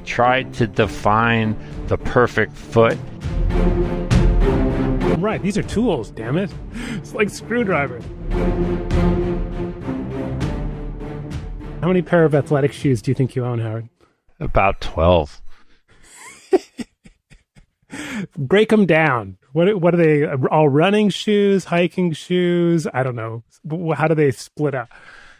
try to define the perfect foot. Right, these are tools, damn it. It's like screwdrivers. How many pair of athletic shoes do you think you own, Howard? About 12. Break them down. What are they? All running shoes, hiking shoes? I don't know. How do they split up?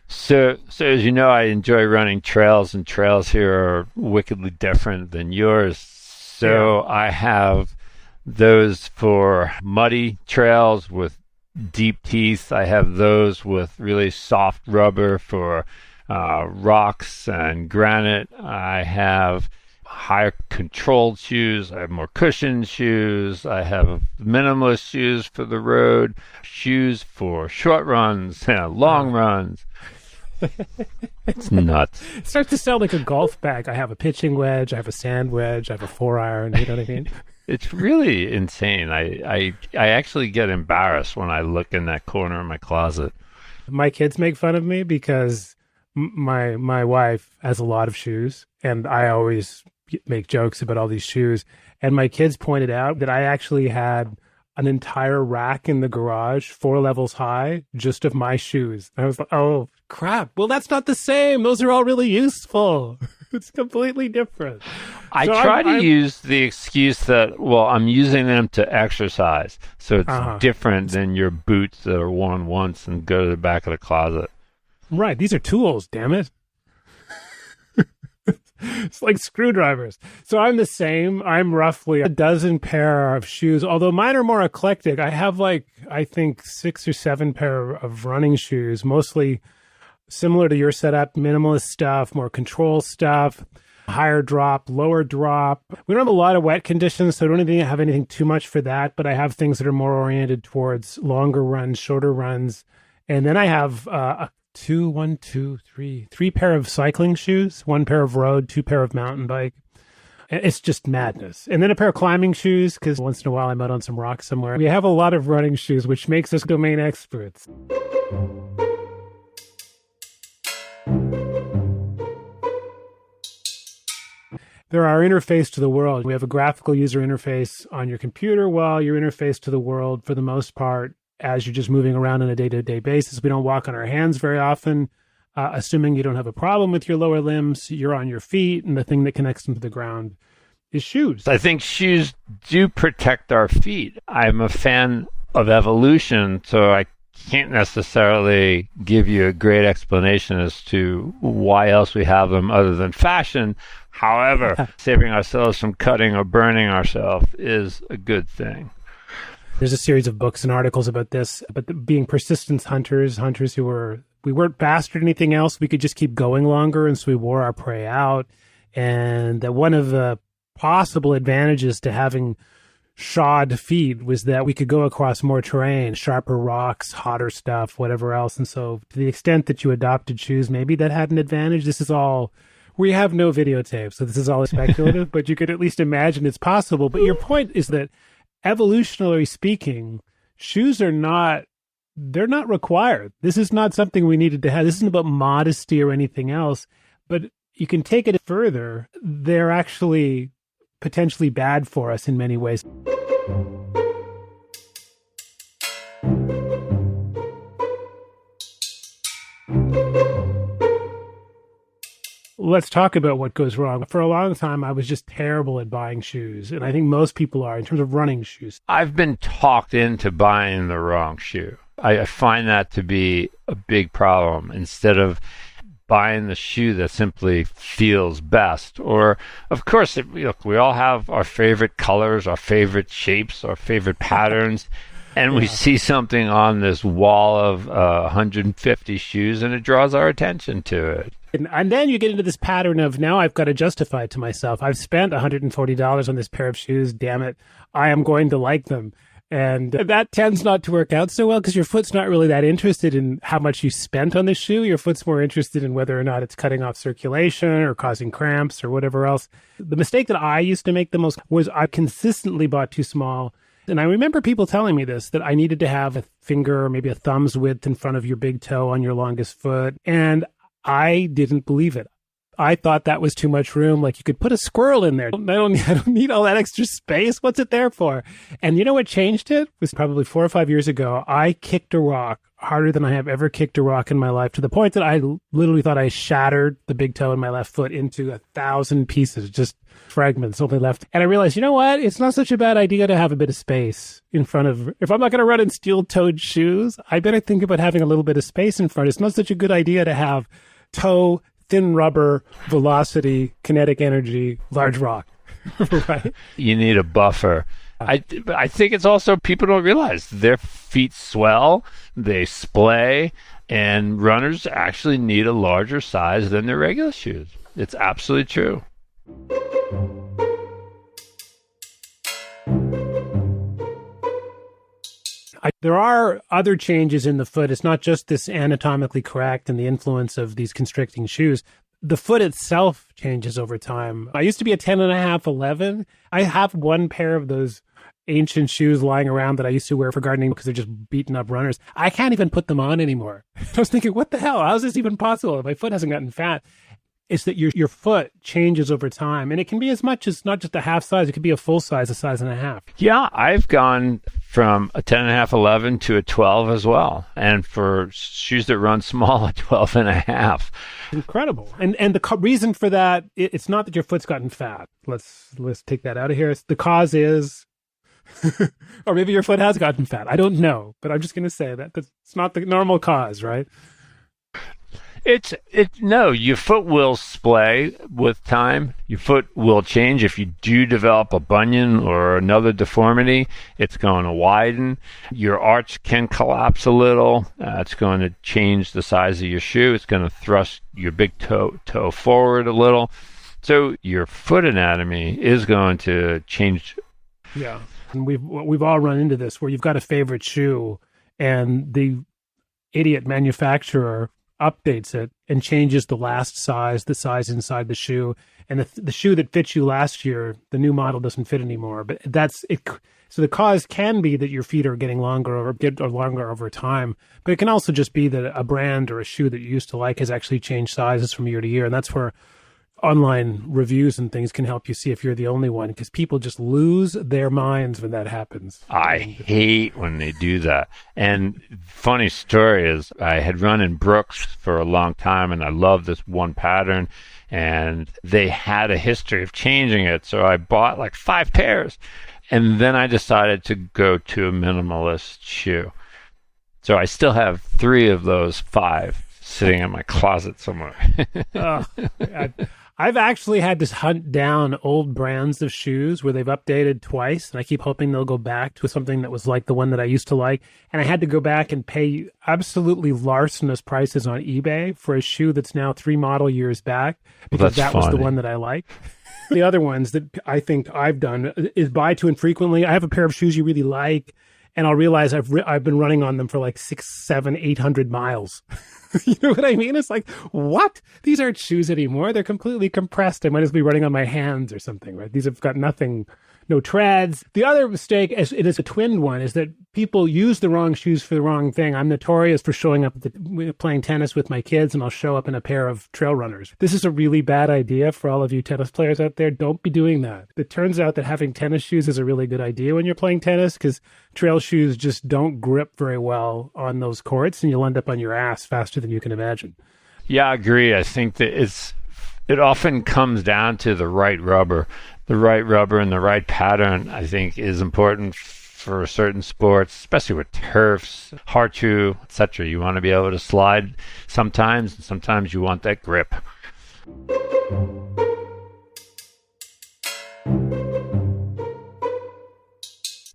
So as you know, I enjoy running trails, and trails here are wickedly different than yours. So yeah. I have those for muddy trails with deep teeth. I have those with really soft rubber for rocks and granite. I have higher controlled shoes. I have more cushioned shoes. I have minimalist shoes for the road, shoes for short runs and long runs. It's nuts. It starts to sound like a golf bag. I have a pitching wedge. I have a sand wedge. I have a 4-iron. You know what I mean? It's really insane. I actually get embarrassed when I look in that corner of my closet. My kids make fun of me because my wife has a lot of shoes, and I always make jokes about all these shoes. And my kids pointed out that I actually had an entire rack in the garage, 4 levels high, just of my shoes. And I was like, oh, crap. Well, that's not the same. Those are all really useful. It's completely different. I try to use the excuse that, well, I'm using them to exercise. So it's different than your boots that are worn once and go to the back of the closet. Right. These are tools, damn it. It's like screwdrivers. So I'm the same. I'm roughly a dozen pair of shoes, although mine are more eclectic. I have I think 6 or 7 pair of running shoes, mostly similar to your setup, minimalist stuff, more control stuff, higher drop, lower drop. We don't have a lot of wet conditions, so I don't even have anything too much for that, but I have things that are more oriented towards longer runs, shorter runs. And then I have three pair of cycling shoes, 1 pair of road, 2 pair of mountain bike. It's just madness. And then a pair of climbing shoes, because once in a while I'm out on some rock somewhere. We have a lot of running shoes, which makes us domain experts. They're our interface to the world. We have a graphical user interface on your computer, while your interface to the world, for the most part, as you're just moving around on a day-to-day basis. We don't walk on our hands very often. Assuming you don't have a problem with your lower limbs, you're on your feet, and the thing that connects them to the ground is shoes. I think shoes do protect our feet. I'm a fan of evolution, so I can't necessarily give you a great explanation as to why else we have them other than fashion. However, saving ourselves from cutting or burning ourselves is a good thing. There's a series of books and articles about this, but being persistence hunters who we weren't faster than anything else. We could just keep going longer, and so we wore our prey out. And that one of the possible advantages to having shod feet was that we could go across more terrain, sharper rocks, hotter stuff, whatever else. And so to the extent that you adopted shoes, maybe that had an advantage. This is all, we have no videotape, so this is all speculative, but you could at least imagine it's possible. But your point is that evolutionarily speaking, shoes they're not required. This is not something we needed to have. This isn't about modesty or anything else, but you can take it further. They're actually potentially bad for us in many ways. Let's talk about what goes wrong. For a long time, I was just terrible at buying shoes, and I think most people are in terms of running shoes. I've been talked into buying the wrong shoe. I find that to be a big problem. Instead of buying the shoe that simply feels best, or of course, look, we all have our favorite colors, our favorite shapes, our favorite patterns. And we see something on this wall of 150 shoes, and it draws our attention to it. And then you get into this pattern of, now I've got to justify it to myself. I've spent $140 on this pair of shoes. Damn it. I am going to like them. And that tends not to work out so well because your foot's not really that interested in how much you spent on the shoe. Your foot's more interested in whether or not it's cutting off circulation or causing cramps or whatever else. The mistake that I used to make the most was I consistently bought too small. And I remember people telling me this, that I needed to have a finger or maybe a thumb's width in front of your big toe on your longest foot. And I didn't believe it. I thought that was too much room. Like, you could put a squirrel in there. I don't need all that extra space. What's it there for? And you know what changed it? It was probably 4 or 5 years ago. I kicked a rock harder than I have ever kicked a rock in my life, to the point that I literally thought I shattered the big toe in my left foot into 1,000 pieces, just fragments only left. And I realized, you know what? It's not such a bad idea to have a bit of space in front of, if I'm not going to run in steel-toed shoes, I better think about having a little bit of space in front. It's not such a good idea to have toe, thin rubber, velocity, kinetic energy, large rock, right? You need a buffer. I think it's also, people don't realize their feet swell, they splay, and runners actually need a larger size than their regular shoes. It's absolutely true. There are other changes in the foot. It's not just this anatomically correct and the influence of these constricting shoes. The foot itself changes over time. I used to be a 10.5, 11. I have one pair of those ancient shoes lying around that I used to wear for gardening because they're just beaten up runners. I can't even put them on anymore. I was thinking, what the hell? How is this even possible? My foot hasn't gotten fat. It's that your foot changes over time. And it can be as much as not just a half size. It could be a full size, a size and a half. Yeah, I've gone from a 10.5, 11 to a 12 as well. And for shoes that run small, a 12.5. Incredible. And the reason for that, it's not that your foot's gotten fat. Let's take that out of here. The cause is, or maybe your foot has gotten fat. I don't know, but I'm just going to say that it's not the normal cause, right? No, your foot will splay with time. Your foot will change. If you do develop a bunion or another deformity, it's going to widen. Your arch can collapse a little. It's going to change the size of your shoe. It's going to thrust your big toe forward a little. So your foot anatomy is going to change. Yeah. And we've all run into this where you've got a favorite shoe and the idiot manufacturer updates it and changes the last size, the size inside the shoe. And the shoe that fits you last year, the new model doesn't fit anymore. But that's it. So the cause can be that your feet are getting longer or get longer over time. But it can also just be that a brand or a shoe that you used to like has actually changed sizes from year to year. And that's where online reviews and things can help you see if you're the only one, because people just lose their minds when that happens. I hate when they do that. And funny story is I had run in Brooks for a long time and I loved this one pattern and they had a history of changing it. So I bought like 5 pairs and then I decided to go to a minimalist shoe. So I still have 3 of those 5 sitting in my closet somewhere. I've actually had to hunt down old brands of shoes where they've updated twice, and I keep hoping they'll go back to something that was like the one that I used to like. And I had to go back and pay absolutely larcenous prices on eBay for a shoe that's now 3 model years back, because that was the one that I like. The other ones that I think I've done is buy too infrequently. I have a pair of shoes you really like, and I'll realize I've been running on them for like 600, 700, 800 miles. You know what I mean? It's like, what? These aren't shoes anymore. They're completely compressed. I might as well be running on my hands or something, right? These have got nothing, no treads. The other mistake, as it is a twin one, is that people use the wrong shoes for the wrong thing. I'm notorious for showing up playing tennis with my kids, and I'll show up in a pair of trail runners. This is a really bad idea for all of you tennis players out there. Don't be doing that. It turns out that having tennis shoes is a really good idea when you're playing tennis, because trail shoes just don't grip very well on those courts, and you'll end up on your ass faster than you can imagine. Yeah, I agree. I think that it often comes down to the right rubber. The right rubber and the right pattern, I think, is important for certain sports, especially with turfs, hard shoe, etc. You want to be able to slide sometimes, and sometimes you want that grip.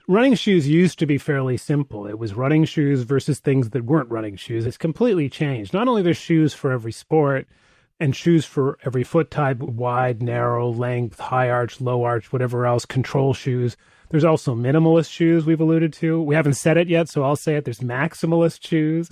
Running shoes used to be fairly simple. It was running shoes versus things that weren't running shoes. It's completely changed. Not only there's shoes for every sport and shoes for every foot type, wide, narrow, length, high arch, low arch, whatever else, control shoes. There's also minimalist shoes we've alluded to. We haven't said it yet, so I'll say it. There's maximalist shoes.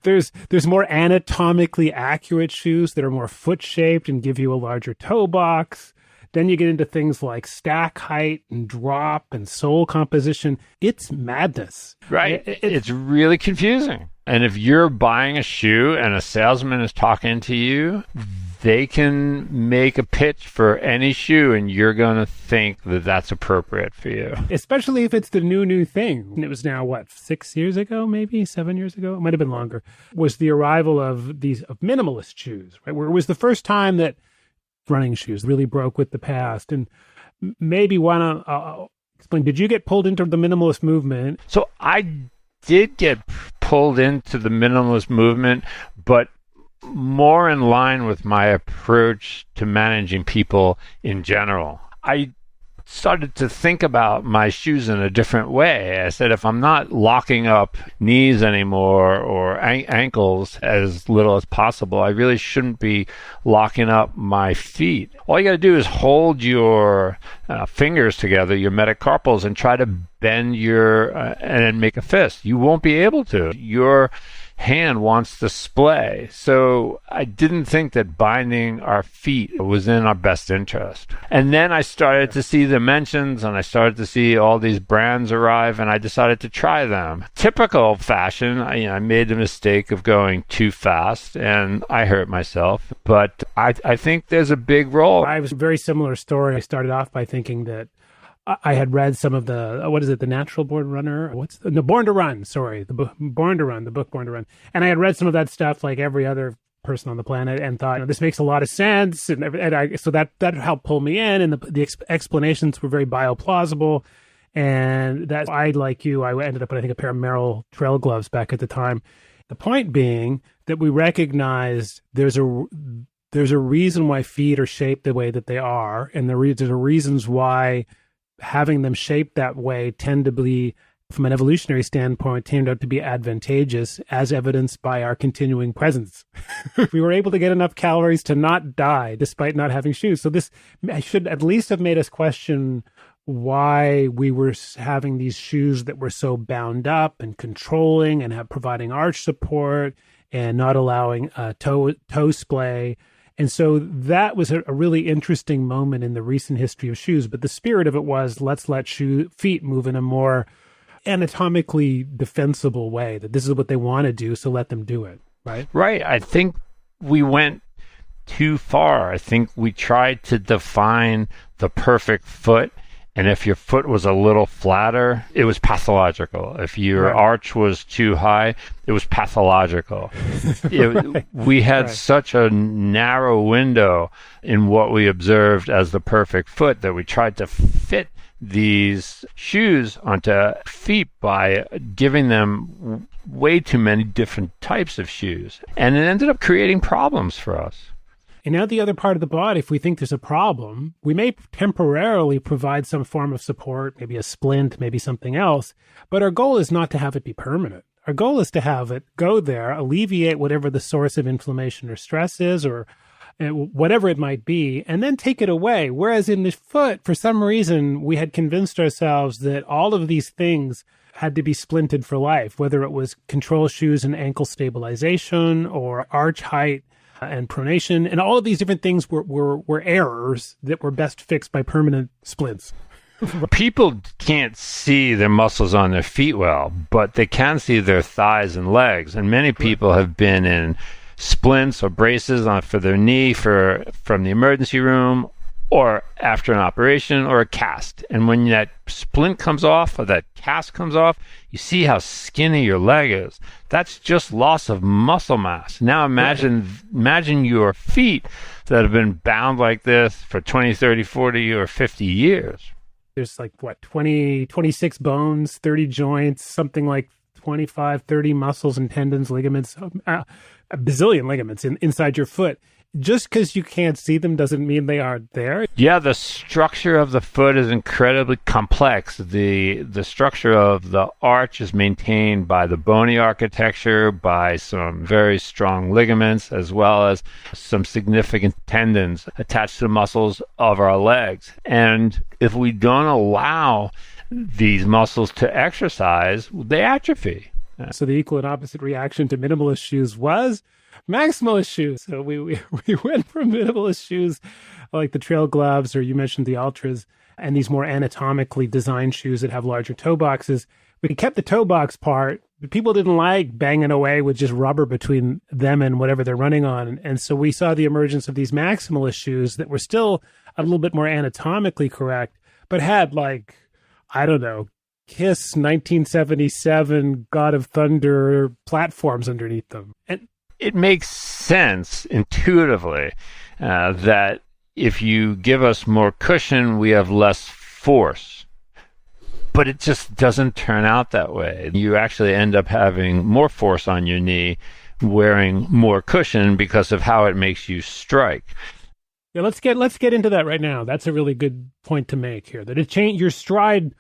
There's more anatomically accurate shoes that are more foot-shaped and give you a larger toe box. Then you get into things like stack height and drop and sole composition. It's madness. Right. It's really confusing. And if you're buying a shoe and a salesman is talking to you, they can make a pitch for any shoe and you're going to think that that's appropriate for you. Especially if it's the new thing. And it was now, what, 6 years ago, maybe 7 years ago? It might have been longer. Was the arrival of these minimalist shoes, right? Where it was the first time that running shoes really broke with the past. And maybe want to explain, did you get pulled into the minimalist movement? So I did get pulled into the minimalist movement, but more in line with my approach to managing people in general. I started to think about my shoes in a different way. I said, if I'm not locking up knees anymore or ankles as little as possible, I really shouldn't be locking up my feet. All you got to do is hold your fingers together, your metacarpals, and try to bend your and make a fist. You won't be able to. Your hand wants to splay. So I didn't think that binding our feet was in our best interest. And then I started to see the mentions and I started to see all these brands arrive and I decided to try them. Typical fashion, I made the mistake of going too fast and I hurt myself. But I think there's a big role. I was a very similar story. I started off by thinking that I had read some of the, the Natural Born Runner? Born to Run, sorry. The book Born to Run. And I had read some of that stuff like every other person on the planet and thought, this makes a lot of sense. So that helped pull me in. And the explanations were very bioplausible. And that I, like you, I ended up with, I think, a pair of Merrell trail gloves back at the time. The point being that we recognized there's a reason why feet are shaped the way that they are. And there's reasons why having them shaped that way tend to be, from an evolutionary standpoint, turned out to be advantageous, as evidenced by our continuing presence. We were able to get enough calories to not die despite not having shoes. So this should at least have made us question why we were having these shoes that were so bound up and controlling and providing arch support and not allowing toe splay. And so that was a really interesting moment in the recent history of shoes. But the spirit of it was, let's let feet move in a more anatomically defensible way, that this is what they want to do, so let them do it, right? Right. I think we went too far. I think we tried to define the perfect foot. And if your foot was a little flatter, it was pathological. If your arch was too high, it was pathological. We had such a narrow window in what we observed as the perfect foot that we tried to fit these shoes onto feet by giving them way too many different types of shoes. And it ended up creating problems for us. And now the other part of the body, if we think there's a problem, we may temporarily provide some form of support, maybe a splint, maybe something else. But our goal is not to have it be permanent. Our goal is to have it go there, alleviate whatever the source of inflammation or stress is, or whatever it might be, and then take it away. Whereas in the foot, for some reason, we had convinced ourselves that all of these things had to be splinted for life, whether it was control shoes and ankle stabilization or arch height and pronation, and all of these different things were errors that were best fixed by permanent splints. People can't see their muscles on their feet well, but they can see their thighs and legs. And many people have been in splints or braces for their knee from the emergency room or after an operation or a cast. And when that splint comes off or that cast comes off, you see how skinny your leg is. That's just loss of muscle mass. Now imagine your feet that have been bound like this for 20, 30, 40, or 50 years. There's 26 bones, 30 joints, something like 25, 30 muscles and tendons, ligaments, a bazillion ligaments inside your foot. Just because you can't see them doesn't mean they aren't there. Yeah, the structure of the foot is incredibly complex. The structure of the arch is maintained by the bony architecture, by some very strong ligaments, as well as some significant tendons attached to the muscles of our legs. And if we don't allow these muscles to exercise, they atrophy. So the equal and opposite reaction to minimalist shoes was maximalist shoes. So we went from minimalist shoes like the trail gloves, or you mentioned the Altras, and these more anatomically designed shoes that have larger toe boxes. We kept the toe box part, people didn't like banging away with just rubber between them and whatever they're running on. And so we saw the emergence of these maximalist shoes that were still a little bit more anatomically correct, but had like, I don't know, Kiss 1977 God of Thunder platforms underneath them. And it makes sense intuitively that if you give us more cushion, we have less force. But it just doesn't turn out that way. You actually end up having more force on your knee wearing more cushion because of how it makes you strike. Yeah, let's get into that right now. That's a really good point to make here. That it changed your stride.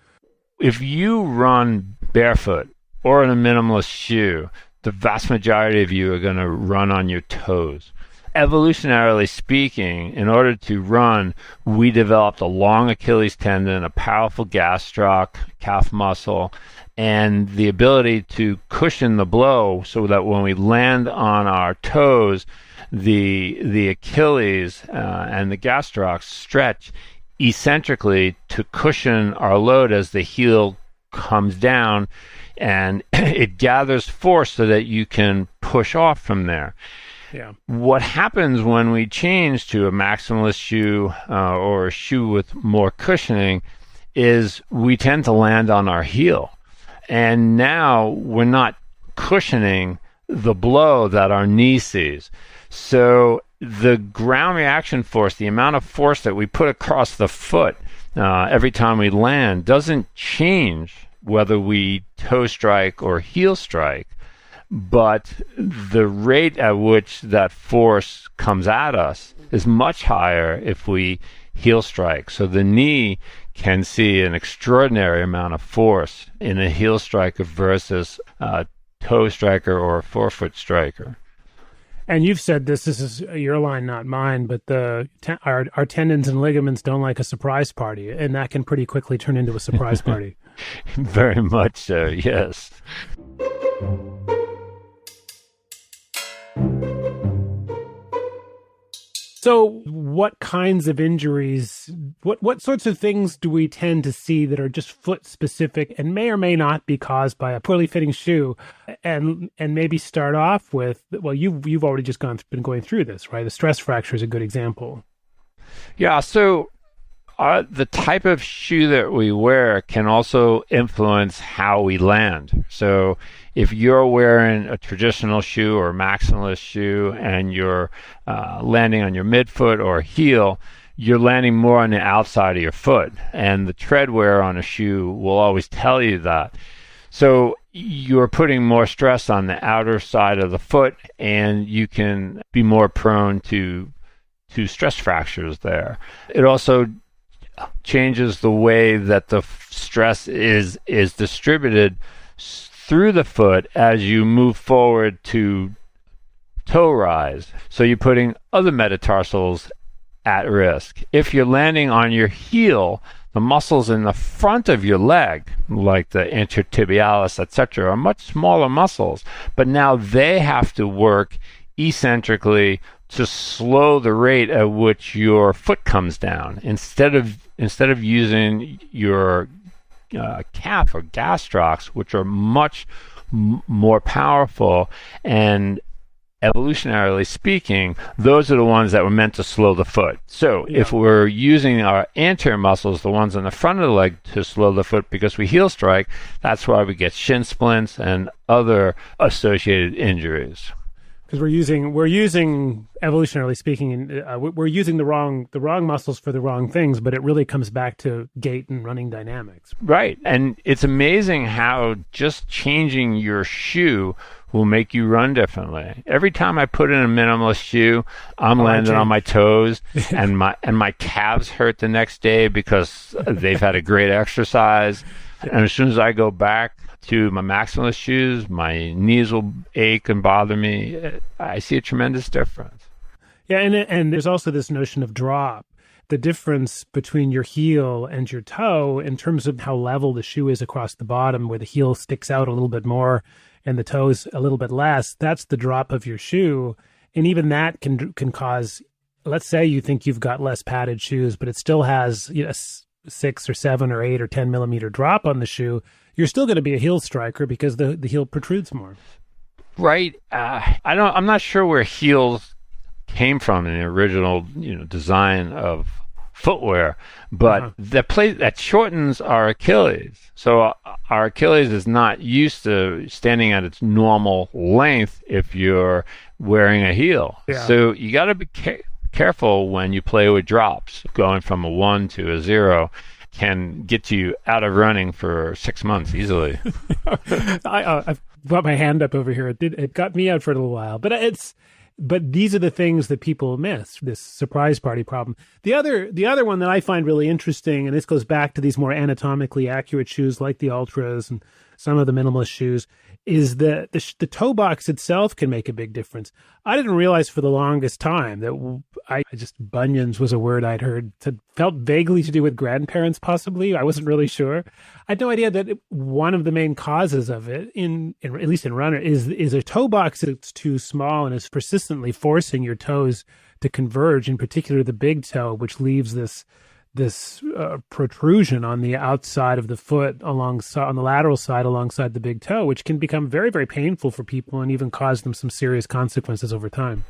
If you run barefoot or in a minimalist shoe, the vast majority of you are going to run on your toes. Evolutionarily speaking, in order to run, we developed a long Achilles tendon, a powerful gastroc, calf muscle, and the ability to cushion the blow so that when we land on our toes, the Achilles and the gastroc stretch eccentrically to cushion our load as the heel comes down, and it gathers force so that you can push off from there. Yeah. What happens when we change to a maximalist shoe or a shoe with more cushioning is we tend to land on our heel. And now we're not cushioning the blow that our knee sees. So the ground reaction force, the amount of force that we put across the foot every time we land, doesn't change whether we toe strike or heel strike, but the rate at which that force comes at us is much higher if we heel strike. So the knee can see an extraordinary amount of force in a heel striker versus a toe striker or a forefoot striker. And you've said this is your line, not mine, but our tendons and ligaments don't like a surprise party, and that can pretty quickly turn into a surprise party. Very much so, yes. So what kinds of injuries, what sorts of things do we tend to see that are just foot specific and may or may not be caused by a poorly fitting shoe? And maybe start off with, well, you've already just been going through this, right? The stress fracture is a good example. Yeah, so the type of shoe that we wear can also influence how we land. So if you're wearing a traditional shoe or a maximalist shoe and you're landing on your midfoot or heel, you're landing more on the outside of your foot. And the tread wear on a shoe will always tell you that. So you're putting more stress on the outer side of the foot, and you can be more prone to stress fractures there. It also changes the way that the stress is distributed through the foot as you move forward to toe rise. So you're putting other metatarsals at risk. If you're landing on your heel, the muscles in the front of your leg, like the intertibialis, etc., are much smaller muscles, but now they have to work eccentrically to slow the rate at which your foot comes down. Instead of using your calf or gastrocs, which are much more powerful, and evolutionarily speaking, those are the ones that were meant to slow the foot. So if we're using our anterior muscles, the ones on the front of the leg, to slow the foot because we heel strike, that's why we get shin splints and other associated injuries. Because we're using evolutionarily speaking, we're using the wrong muscles for the wrong things, but it really comes back to gait and running dynamics. Right, and it's amazing how just changing your shoe will make you run differently. Every time I put in a minimalist shoe, I'm landing on my toes, and my calves hurt the next day because they've had a great exercise. And as soon as I go back to my maximalist shoes, my knees will ache and bother me. I see a tremendous difference. Yeah, and there's also this notion of drop. The difference between your heel and your toe in terms of how level the shoe is across the bottom, where the heel sticks out a little bit more and the toes a little bit less, that's the drop of your shoe. And even that can cause, let's say you think you've got less padded shoes, but it still has 6 or 7 or 8 or 10 millimeter drop on the shoe, you're still going to be a heel striker because the heel protrudes more. Right. I'm not sure where heels came from in the original, design of footwear, but that shortens our Achilles. So our Achilles is not used to standing at its normal length if you're wearing a heel. Yeah. So you got to be careful when you play with drops. Going from a 1 to a 0 can get you out of running for 6 months easily. I've got my hand up over here. It got me out for a little while, but these are the things that people miss, this surprise party problem. The other one that I find really interesting, and this goes back to these more anatomically accurate shoes like the Ultras and some of the minimalist shoes, is that the toe box itself can make a big difference. I didn't realize for the longest time that bunions was a word I'd heard that felt vaguely to do with grandparents, possibly. I wasn't really sure. I had no idea that one of the main causes of it, at least in runner, is a toe box that's too small and is persistently forcing your toes to converge, in particular the big toe, which leaves this protrusion on the outside of the foot on the lateral side alongside the big toe, which can become very, very painful for people and even cause them some serious consequences over time.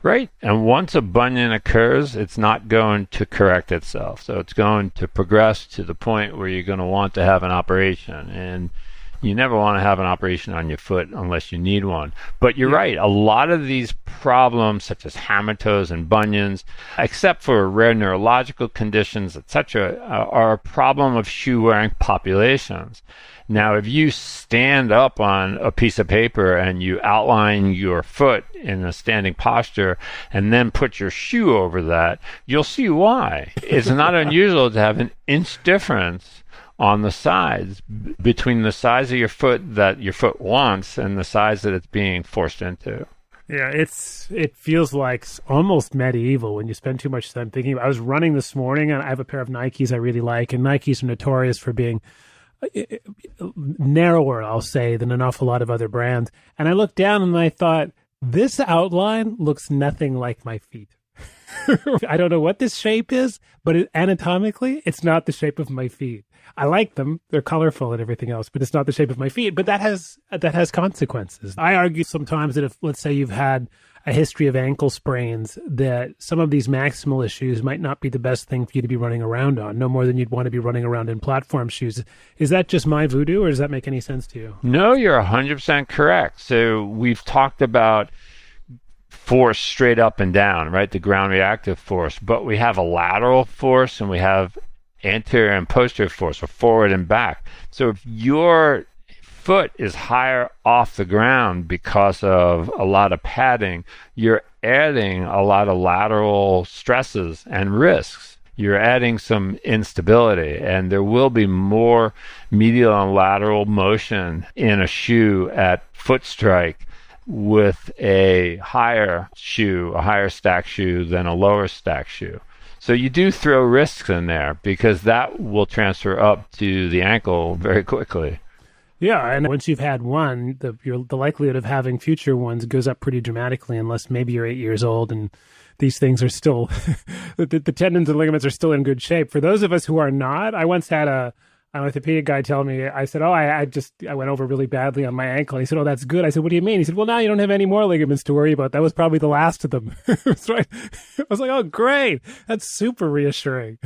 Right. And once a bunion occurs, it's not going to correct itself. So it's going to progress to the point where you're going to want to have an operation. And you never want to have an operation on your foot unless you need one. But you're right. A lot of these problems, such as hammer toes and bunions, except for rare neurological conditions, etc., are a problem of shoe-wearing populations. Now, if you stand up on a piece of paper and you outline your foot in a standing posture and then put your shoe over that, you'll see why. It's not unusual to have an inch difference on the sides between the size of your foot that your foot wants and the size that it's being forced into. Yeah, it feels like almost medieval when you spend too much time thinking about it. I was running this morning and I have a pair of Nikes I really like, and Nikes are notorious for being narrower, I'll say, than an awful lot of other brands. And I looked down and I thought, this outline looks nothing like my feet. I don't know what this shape is, but anatomically, it's not the shape of my feet. I like them; they're colorful and everything else, but it's not the shape of my feet. But that has consequences. I argue sometimes that if, let's say, you've had a history of ankle sprains, that some of these maximalist shoes might not be the best thing for you to be running around on, no more than you'd want to be running around in platform shoes. Is that just my voodoo, or does that make any sense to you? No, you're 100% correct. So we've talked about force straight up and down, right? The ground reactive force. But we have a lateral force and we have anterior and posterior force, or forward and back. So if your foot is higher off the ground because of a lot of padding, you're adding a lot of lateral stresses and risks. You're adding some instability, and there will be more medial and lateral motion in a shoe at foot strike with a higher shoe, a higher stack shoe than a lower stack shoe. So you do throw risks in there because that will transfer up to the ankle very quickly. Yeah, and once you've had one, the likelihood of having future ones goes up pretty dramatically, unless maybe you're 8 years old and these things are still, the tendons and ligaments are still in good shape. For those of us who are not, I once had an orthopedic guy tell me, I said, I went over really badly on my ankle. He said, oh, that's good. I said, what do you mean? He said, well, now you don't have any more ligaments to worry about. That was probably the last of them. That's right. I was like, oh, great. That's super reassuring.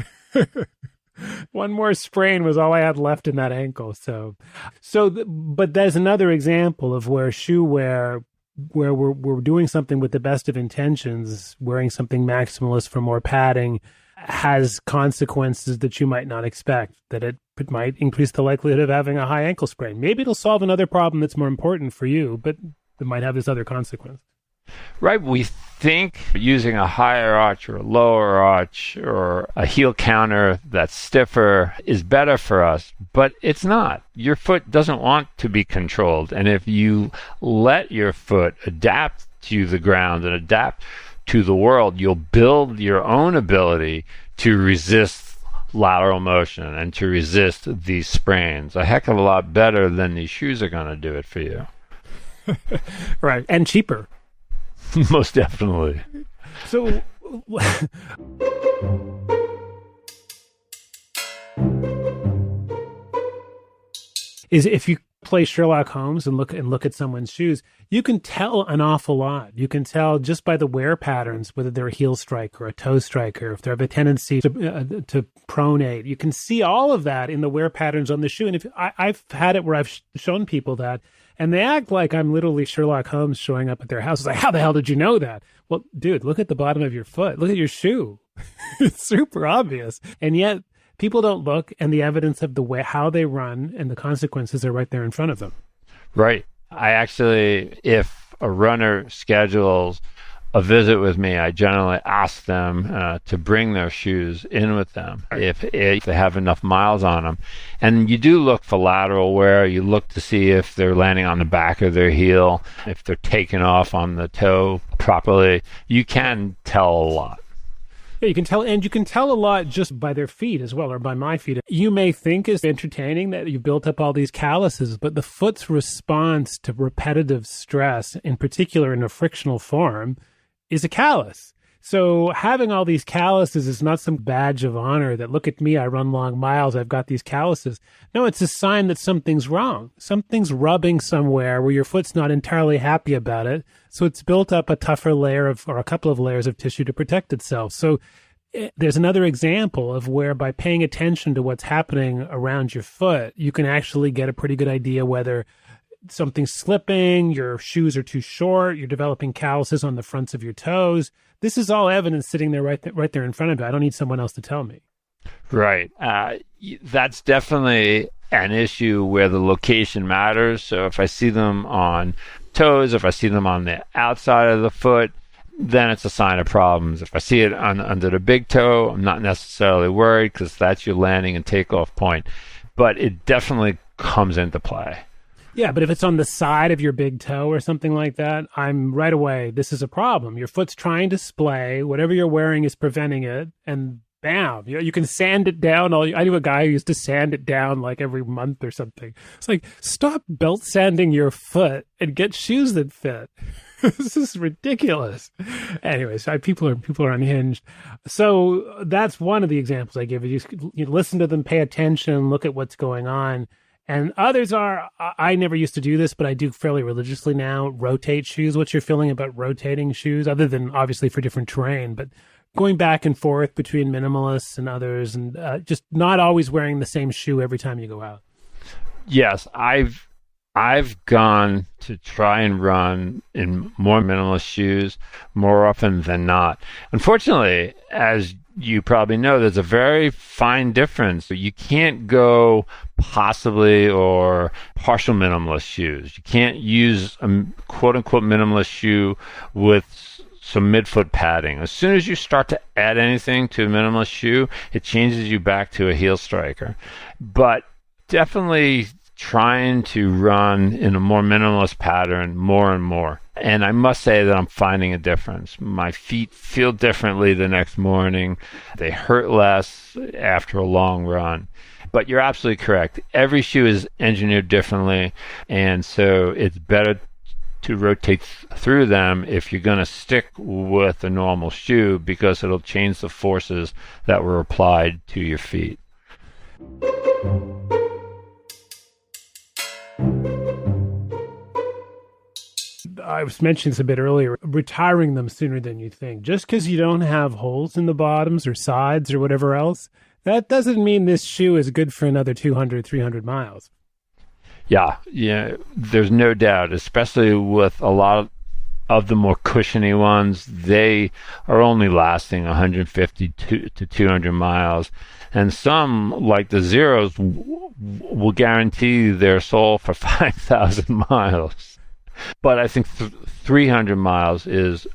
One more sprain was all I had left in that ankle. But there's another example of where shoe wear, where we're doing something with the best of intentions, wearing something maximalist for more padding, has consequences that you might not expect, that it might increase the likelihood of having a high ankle sprain. Maybe it'll solve another problem that's more important for you, but it might have this other consequence. Right. We think using a higher arch or a lower arch or a heel counter that's stiffer is better for us, but it's not. Your foot doesn't want to be controlled. And if you let your foot adapt to the ground and adapt to the world, you'll build your own ability to resist lateral motion and to resist these sprains a heck of a lot better than these shoes are going to do it for you. Right. And cheaper. Most definitely. So is if you play Sherlock Holmes and look at someone's shoes, you can tell an awful lot. You can tell just by the wear patterns whether they're a heel striker or a toe striker, if they have a tendency to pronate. You can see all of that in the wear patterns on the shoe. And if I've had it where I've shown people that, and they act like I'm literally Sherlock Holmes showing up at their house. It's like, how the hell did you know that? Well, dude, look at the bottom of your foot. Look at your shoe. It's super obvious. And yet people don't look, and the evidence of the way how they run and the consequences are right there in front of them. Right. I actually, if a runner schedules a visit with me, I generally ask them to bring their shoes in with them if they have enough miles on them. And you do look for lateral wear. You look to see if they're landing on the back of their heel, if they're taking off on the toe properly. You can tell a lot. Yeah, you can tell, and you can tell a lot just by their feet as well, or by my feet. You may think it's entertaining that you've built up all these calluses, but the foot's response to repetitive stress, in particular in a frictional form, is a callus. So having all these calluses is not some badge of honor that, look at me, I run long miles, I've got these calluses. No, it's a sign that something's wrong. Something's rubbing somewhere where your foot's not entirely happy about it. So it's built up a tougher layer or a couple of layers of tissue to protect itself. So there's another example of where by paying attention to what's happening around your foot, you can actually get a pretty good idea whether something's slipping, your shoes are too short, you're developing calluses on the fronts of your toes. This is all evidence sitting there right there in front of you. I don't need someone else to tell me. Right. That's definitely an issue where the location matters. So if I see them on toes, if I see them on the outside of the foot, then it's a sign of problems. If I see it under the big toe, I'm not necessarily worried because that's your landing and takeoff point. But it definitely comes into play. Yeah, but if it's on the side of your big toe or something like that, I'm right away, this is a problem. Your foot's trying to splay, whatever you're wearing is preventing it, and bam, you can sand it down. I knew a guy who used to sand it down like every month or something. It's like, stop belt sanding your foot and get shoes that fit. This is ridiculous. Anyways, people are unhinged. So that's one of the examples I give you. You listen to them, pay attention, look at what's going on. And others are, I never used to do this, but I do fairly religiously now, rotate shoes. What's your feeling about rotating shoes, other than obviously for different terrain, but going back and forth between minimalists and others, and just not always wearing the same shoe every time you go out? Yes, I've gone to try and run in more minimalist shoes more often than not. Unfortunately, as you probably know, there's a very fine difference. You can't go possibly or partial minimalist shoes. You can't use a quote-unquote minimalist shoe with some midfoot padding. As soon as you start to add anything to a minimalist shoe, it changes you back to a heel striker. But definitely trying to run in a more minimalist pattern more and more. And I must say that I'm finding a difference. My feet feel differently the next morning. They hurt less after a long run. But you're absolutely correct. Every shoe is engineered differently, and so it's better to rotate through them if you're going to stick with a normal shoe, because it'll change the forces that were applied to your feet. I was mentioning this a bit earlier, retiring them sooner than you think. Just because you don't have holes in the bottoms or sides or whatever else, that doesn't mean this shoe is good for another 200, 300 miles. Yeah, there's no doubt, especially with a lot of the more cushiony ones. They are only lasting 150 to 200 miles. And some, like the Zeros, will guarantee their sole for 5,000 miles. But I think 300 miles is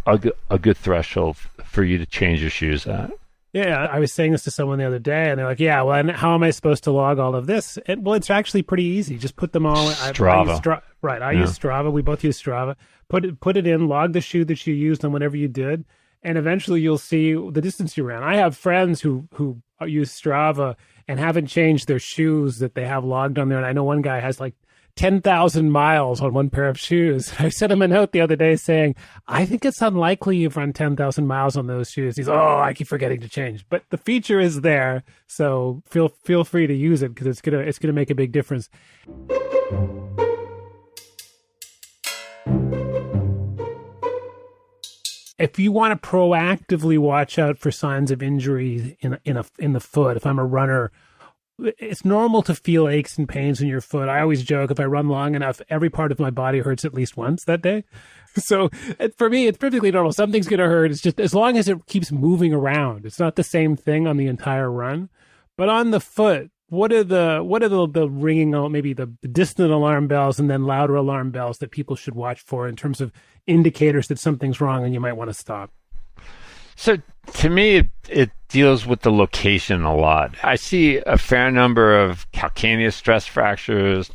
a good threshold for you to change your shoes at. Yeah, I was saying this to someone the other day, and they're like, yeah, well, how am I supposed to log all of this? Well, it's actually pretty easy. Just put them all in. Strava. I use Strava. We both use Strava. Put it in, log the shoe that you used on whatever you did, and eventually you'll see the distance you ran. I have friends who use Strava and haven't changed their shoes that they have logged on there, and I know one guy has like 10,000 miles on one pair of shoes. I sent him a note the other day saying, I think it's unlikely you've run 10,000 miles on those shoes. He's, I keep forgetting to change. But the feature is there, so feel free to use it because it's gonna make a big difference. If you want to proactively watch out for signs of injury in the foot, if I'm a runner, it's normal to feel aches and pains in your foot. I always joke, if I run long enough, every part of my body hurts at least once that day. So for me, it's perfectly normal. Something's going to hurt. It's just as long as it keeps moving around. It's not the same thing on the entire run. But on the foot, what are the ringing, maybe the distant alarm bells and then louder alarm bells that people should watch for in terms of indicators that something's wrong and you might want to stop? So to me, it deals with the location a lot. I see a fair number of calcaneus stress fractures,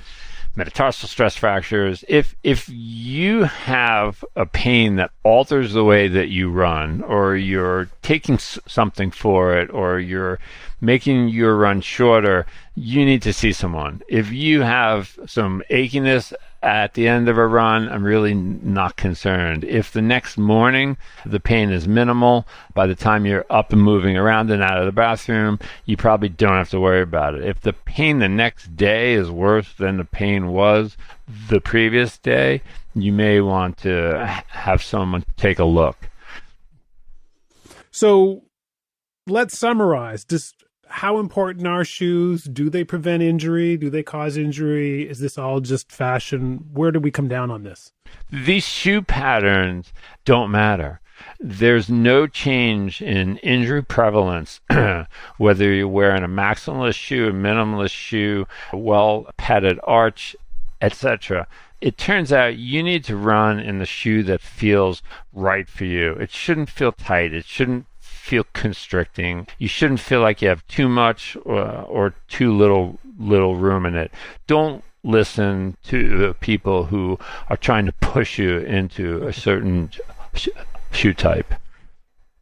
metatarsal stress fractures. If you have a pain that alters the way that you run, or you're taking something for it, or you're making your run shorter, you need to see someone. If you have some achiness at the end of a run, I'm really not concerned. If the next morning the pain is minimal, by the time you're up and moving around and out of the bathroom, you probably don't have to worry about it. If the pain the next day is worse than the pain was the previous day, you may want to have someone take a look. So let's summarize. How important are shoes? Do they prevent injury? Do they cause injury? Is this all just fashion? Where do we come down on this? These shoe patterns don't matter. There's no change in injury prevalence, whether you're wearing a maximalist shoe, a minimalist shoe, a well-padded arch, etc. It turns out you need to run in the shoe that feels right for you. It shouldn't feel tight. It shouldn't feel constricting. You shouldn't feel like you have too much or too little room in it. Don't listen to the people who are trying to push you into a certain shoe type.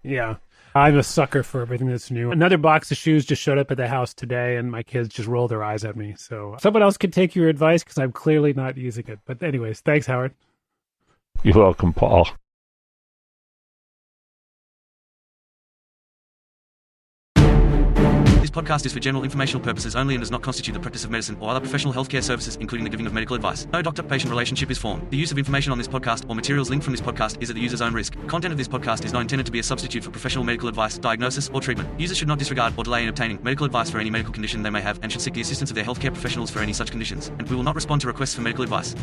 Yeah. I'm a sucker for everything that's new. Another box of shoes just showed up at the house today, and my kids just rolled their eyes at me. So someone else could take your advice because I'm clearly not using it. But anyways, thanks, Howard. You're welcome, Paul. This podcast is for general informational purposes only and does not constitute the practice of medicine or other professional healthcare services, including the giving of medical advice. No doctor-patient relationship is formed. The use of information on this podcast or materials linked from this podcast is at the user's own risk. Content of this podcast is not intended to be a substitute for professional medical advice, diagnosis, or treatment. Users should not disregard or delay in obtaining medical advice for any medical condition they may have and should seek the assistance of their healthcare professionals for any such conditions. And we will not respond to requests for medical advice.